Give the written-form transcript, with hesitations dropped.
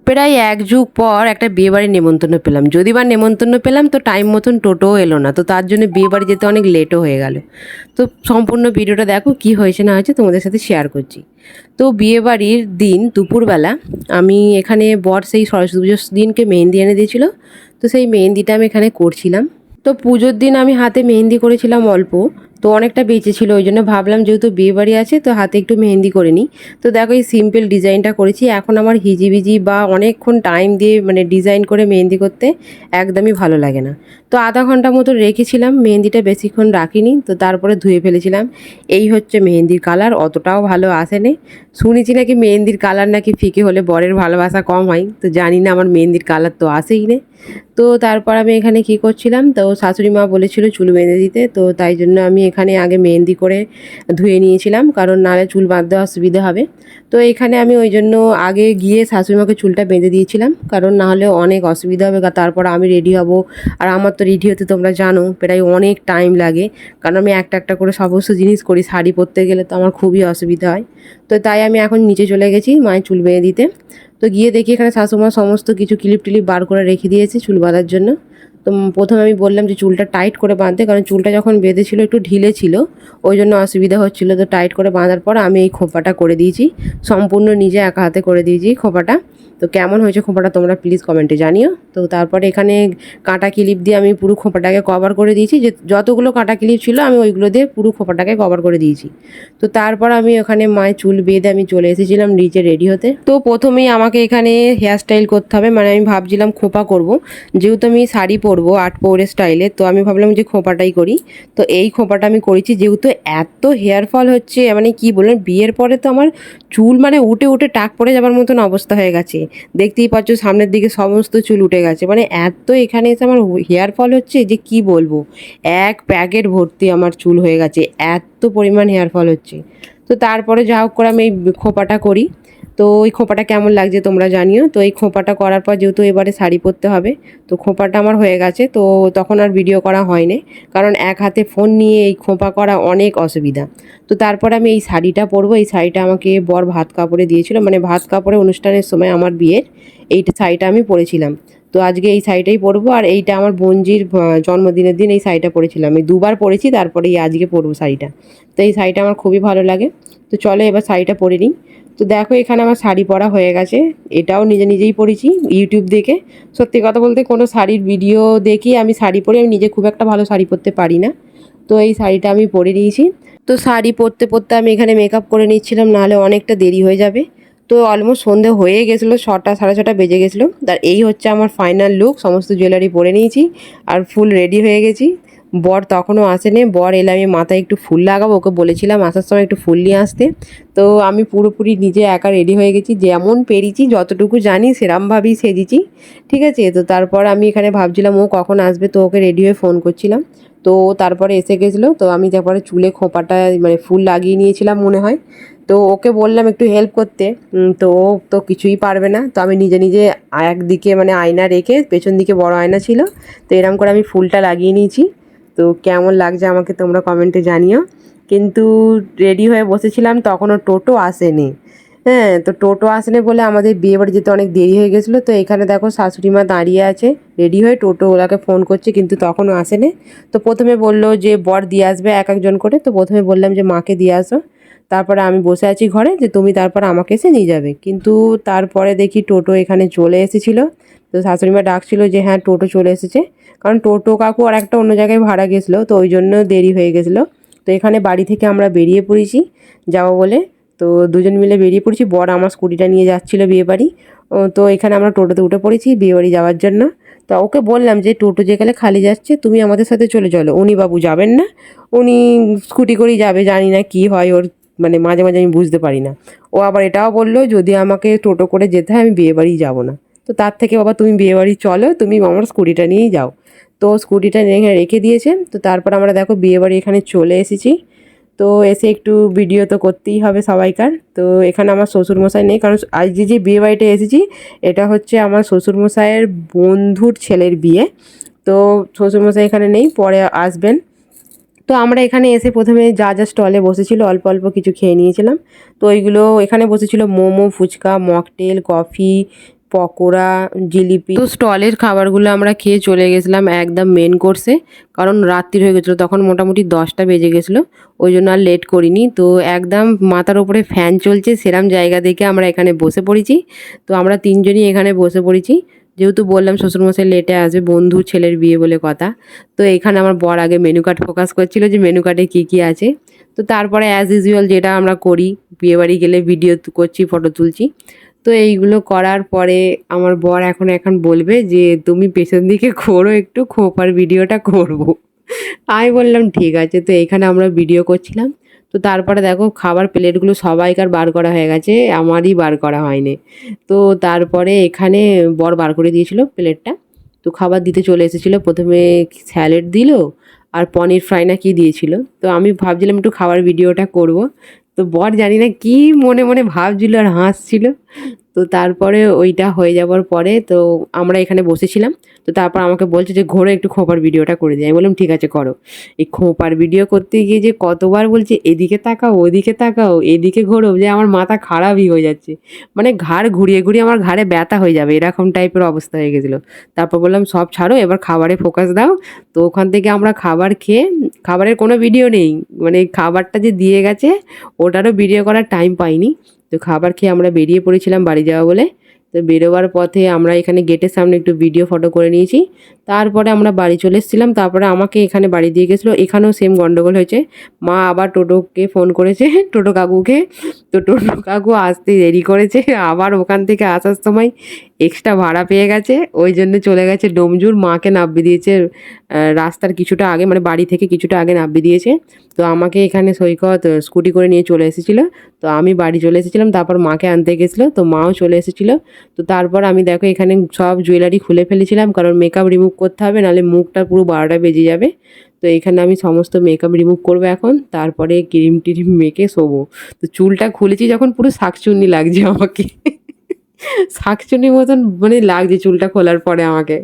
প্রায় এক যুগ পর একটা বিয়েবাড়ির নেমন্তন্ন পেলাম। যদি বা নেমন্তন্ন পেলাম তো টাইম মতন টোটোও এলো না, তো তার জন্য বিয়েবাড়ি যেতে অনেক লেটও হয়ে গেল। তো সম্পূর্ণ ভিডিওটা দেখো কি হয়েছে না হয়েছে তোমাদের সাথে শেয়ার করছি। তো বিয়েবাড়ির দিন দুপুরবেলা আমি এখানে বর সেই সরস্বতী পুজোর দিনকে মেহেন্দি এনে দিয়েছিল, তো সেই মেহেন্দিটা আমি এখানে করছিলাম। তো পুজোর দিন আমি হাতে মেহেন্দি করেছিলাম অল্প, তো অনেকটা বেঁচে ছিল, ওই জন্য ভাবলাম যেহেতু বিয়েবাড়ি আছে তো হাতে একটু মেহেন্দি করে নিই। তো দেখো এই সিম্পল ডিজাইনটা করেছি। এখন আমার হিজিবিজি বা অনেকক্ষণ টাইম দিয়ে মানে ডিজাইন করে মেহেন্দি করতে একদমই ভালো লাগে না। তো আধা ঘন্টা মতো রেখেছিলাম, মেহেন্দিটা বেশিক্ষণ রাখিনি, তো তারপরে ধুয়ে ফেলেছিলাম। এই হচ্ছে মেহেন্দির কালার, অতটাও ভালো আসেনি। শুনেছি নাকি মেহেন্দির কালার নাকি ফিকে হলে বরের ভালোবাসা কম হয়, তো জানি না, আমার মেহেন্দির কালার তো আসেই না। তো তারপর আমি এখানে কি করছিলাম, তো শাশুড়ি মা বলেছিল চুল বেঁধে দিতে, তো তাই জন্য আমি এখানে আগে মেহেন্দি করে ধুয়ে নিয়েছিলাম, কারণ নাহলে চুল বাঁধতে অসুবিধা হবে। তো এখানে আমি ওই জন্য আগে গিয়ে শাশুড়ি মাকে চুলটা বেঁধে দিয়েছিলাম, কারণ নাহলে অনেক অসুবিধা হবে। তারপর আমি রেডি হব, আর আমার তো রেডি হতে তোমরা জানো প্রায় অনেক টাইম লাগে, কারণ আমি একটা একটা করে সমস্ত জিনিস করি। শাড়ি পরতে গেলে তো আমার খুবই অসুবিধা হয়। তো তাই আমি এখন নিচে চলে গেছি মায়ের চুল বেঁধে দিতে। তো গিয়ে দেখি এখানে শাশুমা সমস্ত কিছু ক্লিপ টিলিপ বার করে রেখে দিয়েছে চুল বাঁধার জন্য। তো প্রথমে আমি বললাম যে চুলটা টাইট করে বাঁধতে, কারণ চুলটা যখন বেঁধেছিল একটু ঢিলে ছিল, ওই জন্য অসুবিধা হচ্ছিলো। তো টাইট করে বাঁধার পর আমি এই খোঁপাটা করে দিয়েছি, সম্পূর্ণ নিজে একা হাতে করে দিয়েছি খোঁপাটা। তো কেমন হয়েছে খোঁপাটা তোমরা প্লিজ কমেন্টে জানিও। তো তারপরে এখানে কাঁটা ক্লিপ দিয়ে আমি পুরো খোঁপাটাকে কভার করে দিয়েছি, যে যতগুলো কাঁটা ক্লিপ ছিল আমি ওইগুলো দিয়ে পুরো খোঁপাটাকে কভার করে দিয়েছি। তো তারপর আমি ওখানে মায়ের চুল বেঁধে আমি চলে এসেছিলাম নিচে রেডি হতে। তো প্রথমেই আমাকে এখানে হেয়ার স্টাইল করতে হবে, মানে আমি ভাবছিলাম খোঁপা করব, যেহেতু আমি শাড়ি পরবো আট পৌরে স্টাইলে, তো আমি ভাবলাম যে খোঁপাটাই করি। তো এই খোঁপাটা আমি করেছি, যেহেতু এত হেয়ার ফল হচ্ছে, মানে কি বলবেন, বিয়ের পরে তো আমার চুল মানে উঠে উঠে টাক পড়ে যাবার মতন অবস্থা হয়ে গেছে। দেখতেই পাচ্ছ সামনের দিকে সমস্ত চুল উঠে গেছে, মানে এত এখানে এসে আমার হেয়ার ফল হচ্ছে যে কি বলবো, এক প্যাকেট ভর্তি আমার চুল হয়ে গেছে, এত পরিমাণ হেয়ার ফল হচ্ছে। তো তারপরে যা হোক করে আমি এই খোঁপাটা করি। তো ওই খোঁপাটা কেমন লাগছে তোমরা জানিও। তো এই খোঁপাটা করার পর যেহেতু এবারে শাড়ি পরতে হবে, তো খোঁপাটা আমার হয়ে গেছে। তো তখন আর ভিডিও করা হয়নি, কারণ এক হাতে ফোন নিয়ে এই খোঁপা করা অনেক অসুবিধা। তো তারপরে আমি এই শাড়িটা পরবো। এই শাড়িটা আমাকে বর ভাত কাপড়ে দিয়েছিল, মানে ভাত কাপড়ে অনুষ্ঠানের সময় আমার বিয়ের এইটা শাড়িটা আমি পরেছিলাম। তো আজকে এই শাড়িটাই পরবো, আর এইটা আমার বোনজির জন্মদিনের দিন এই শাড়িটা পরেছিলাম, আমি দুবার পরেছি, তারপরে এই আজকে পরবো শাড়িটা। তো এই শাড়িটা আমার খুবই ভালো লাগে। তো চলো এবার শাড়িটা পরে নিই। তো দেখো এখানে আমার শাড়ি পরা হয়ে গেছে, এটাও নিজে নিজেই পরেছি ইউটিউব দেখে। সত্যি কথা বলতে কোনো শাড়ির ভিডিও দেখি আমি শাড়ি পরি, আমি নিজে খুব একটা ভালো শাড়ি পরতে পারি না। তো এই শাড়িটা আমি পরে নিয়েছি। তো শাড়ি পরতে পরতে আমি এখানে মেকআপ করে নিচ্ছিলাম, নাহলে অনেকটা দেরি হয়ে যাবে। তো অলমোস্ট সন্ধে হয়ে গেছিলো, 6টা সাড়ে 6টা বেজে গেছিলো। আর এই হচ্ছে আমার ফাইনাল লুক, সমস্ত জুয়েলারি পরে নিয়েছি আর ফুল রেডি হয়ে গেছি। বর তখনও আসেনি, বর এলে আমি মাথায় একটু ফুল লাগাবো, ওকে বলেছিলাম আসার সময় একটু ফুল নিয়ে আসতে। তো আমি পুরোপুরি নিজে একা রেডি হয়ে গেছি, যেমন পেরেছি যতটুকু জানি সেরমভাবেই সেজেছি, ঠিক আছে। তো তারপর আমি এখানে ভাবছিলাম ও কখন আসবে, তো ওকে রেডি হয়ে ফোন করছিলাম। তো তারপরে এসে গেছিলো, তো আমি তারপরে চুলে খোঁপাটা মানে ফুল লাগিয়ে নিয়েছিলাম মনে হয়। তো ওকে বললাম একটু হেল্প করতে, তো ও তো কিছুই পারবে না। তো আমি নিজে নিজে একদিকে মানে আয়না রেখে, পেছন দিকে বড় আয়না ছিল, তো এরকম করে আমি ফুলটা লাগিয়ে নিয়েছি। তো কেমন লাগছে আমাকে তোমরা কমেন্টে জানিও। কিন্তু রেডি হয়ে বসেছিলাম তখনও টোটো আসেনি। হ্যাঁ, তো টোটো আসেনি বলে আমাদের বিয়েবাড়ি যেতে অনেক দেরি হয়ে গেছিলো। তো এখানে দেখো শাশুড়ি মা দাঁড়িয়ে আছে রেডি হয়ে, টোটোওয়ালাকে ফোন করছে কিন্তু তখনও আসেনি। তো প্রথমে বললো যে বর দিয়ে আসবে এক একজন করে, তো প্রথমে বললাম যে মাকে দিয়ে আসো, তারপরে আমি বসে আছি ঘরে, যে তুমি তারপর আমাকে এসে নিয়ে যাবে। কিন্তু তারপরে দেখি টোটো এখানে চলে এসেছিলো। তো শাশুড়ি মা ডাকছিল যে হ্যাঁ টোটো চলে এসেছে, কারণ টোটো কাকু আর একটা অন্য জায়গায় ভাড়া গেছিলো, তো ওই জন্য দেরি হয়ে গেছিলো। তো এখানে বাড়ি থেকে আমরা বেরিয়ে পড়েছি যাবো বলে। তো দুজন মিলে বেরিয়ে পড়েছি, বর আমার স্কুটিটা নিয়ে যাচ্ছিলো বিয়েবাড়ি। তো এখানে আমরা টোটোতে উঠে পড়েছি বিয়েবাড়ি যাওয়ার জন্য। তো ওকে বললাম যে টোটো যেখানে খালি যাচ্ছে তুমি আমাদের সাথে চলে চলো, উনি বাবু যাবেন না, উনি স্কুটি করেই যাবে, জানি না কি হয় ওর, মানে মাঝে মাঝে আমি বুঝতে পারি না। ও আবার এটাও বললো যদি আমাকে টোটো করে যেতে হয় আমি বিয়েবাড়ি যাবো না। তো তার থেকে বাবা তুমি বিয়েবাড়ি চলো, তুমি আমার স্কুটিটা নিয়েই যাও। তো স্কুটিটা নিয়ে রেখে দিয়েছে। তো তারপর আমরা দেখো বিয়েবাড়ি এখানে চলে এসেছি। তো এসে একটু ভিডিও তো করতেই হবে সবাইকার। তো এখানে আমার শ্বশুরমশাই নেই, কারণ আজ যে বিয়ে বাড়িটা এসেছি এটা হচ্ছে আমার শ্বশুরমশাইয়ের বন্ধুর ছেলের বিয়ে। তো শ্বশুরমশাই এখানে নেই, পরে আসবেন। তো আমরা এখানে এসে প্রথমে যা যা স্টলে বসেছিল অল্প অল্প কিছু খেয়ে নিয়েছিলাম। তো ওইগুলো এখানে বসেছিল মোমো, ফুচকা, মকটেল, কফি, পকোড়া, জিলিপি। তো স্টলের খাবারগুলো আমরা খেয়ে চলে গেছিলাম একদম মেন কোর্সে, কারণ রাত্রি হয়ে গেছিলো, তখন মোটামুটি 10টা বেজে গেছিলো, ওই জন্য আর লেট করিনি। তো একদম মাথার ওপরে ফ্যান চলছে সেরম জায়গা দেখে আমরা এখানে বসে পড়েছি। তো আমরা 3জনই এখানে বসে পড়েছি, যেহেতু বললাম শ্বশুরমশাই লেটে আসবে, বন্ধুর ছেলের বিয়ে বলে কথা। তো এখানে আমার বর আগে মেনু কার্ড ফোকাস করছিল যে মেনু কার্ডে কী কী আছে। তো তারপরে অ্যাজ ইউজুয়াল যেটা আমরা করি, বিয়েবাড়ি গেলে ভিডিও করছি, ফটো তুলছি। তো এইগুলো করার পরে আমার বর এখন বলবে যে তুমি পেছন দিকে ঘোরো, একটু খোঁপার ভিডিওটা করব। আমি বললাম ঠিক আছে। তো এইখানে আমরা ভিডিও করছিলাম। তো তারপরে দেখো খাবার প্লেটগুলো সবাইকার বার করা হয়ে গেছে, আমারই বার করা হয়নি। তো তারপরে এখানে বর বার করে দিয়েছিল প্লেটটা। তো খাবার দিতে চলে এসেছিলো, প্রথমে স্যালাড দিল আর পনির ফ্রাই না কি দিয়েছিল। তো আমি ভাবছিলাম একটু খাবার ভিডিওটা করব। তো বর জানি না কি মনে মনে ভাবছিল আর হাসছিল। তো তারপরে ওইটা হয়ে যাওয়ার পরে তো আমরা এখানে বসেছিলাম। তো তারপর আমাকে বলছে যে ঘোরো, একটু খোঁপার ভিডিওটা করে দিই। আমি বললাম ঠিক আছে করো। এই খোঁপার ভিডিও করতে গিয়ে যে কতবার বলছে এদিকে তাকাও, ওদিকে তাকাও, এদিকে ঘোরো, যে আমার মাথা খারাপই হয়ে যাচ্ছে, মানে ঘাড় ঘুরিয়ে ঘুরিয়ে আমার ঘাড়ে ব্যথা হয়ে যাবে এরকম টাইপের অবস্থা হয়ে গেছিলো। তারপর বললাম সব ছাড়ো, এবার খাবারে ফোকাস দাও। তো ওখান থেকে আমরা খাবার খেয়ে, খাবারের কোনো ভিডিও নেই, মানে খাবারটা যে দিয়ে গেছে ওটারও ভিডিও করার টাইম পাইনি। তো খাবার খেয়ে আমরা বেরিয়ে পড়েছিলাম বাড়ি যাওয়া বলে। তো বেরোবার পথে আমরা এখানে গেটের সামনে একটু ভিডিও ফটো করে নিয়েছি। তারপরে আমরা বাড়ি চলে এসেছিলাম। তারপরে আমাকে এখানে বাড়ি দিয়ে গেছিলো, এখানেও সেম গন্ডগোল হয়েছে। মা আবার টোটোকে ফোন করেছে, টোটো কাকুকে। তো টোটো কাকু আসতে দেরি করেছে, আবার ওখান থেকে আসার সময় এক্সট্রা ভাড়া পেয়ে গেছে, ওই জন্য চলে গেছে ডোমজুর। মাকে নামিয়ে দিয়েছে রাস্তার কিছুটা আগে, মানে বাড়ি থেকে কিছুটা আগে নামিয়ে দিয়েছে। তো আমাকে এখানে সৈকত স্কুটি করে নিয়ে চলে এসেছিলো। তো আমি বাড়ি চলে এসেছিলাম, তারপর মাকে আনতে গেছিলো, তো মাও চলে এসেছিলো। তো তারপর আমি দেখো এখানে সব জুয়েলারি খুলে ফেলেছিলাম, কারণ মেকআপ রিমুভ করতে হবে, নাহলে মুখটা পুরো 12টা বেজে যাবে। তো এখানে আমি সমস্ত মেকআপ রিমুভ করবো এখন, তারপরে ক্রিম টিরিম মেখে শোবো। তো চুলটা খুলেছি যখন পুরো শাকচুন্নি লাগছে আমাকে, শাকচুন্নির মতন মানে লাগছে চুলটা খোলার পরে আমাকে।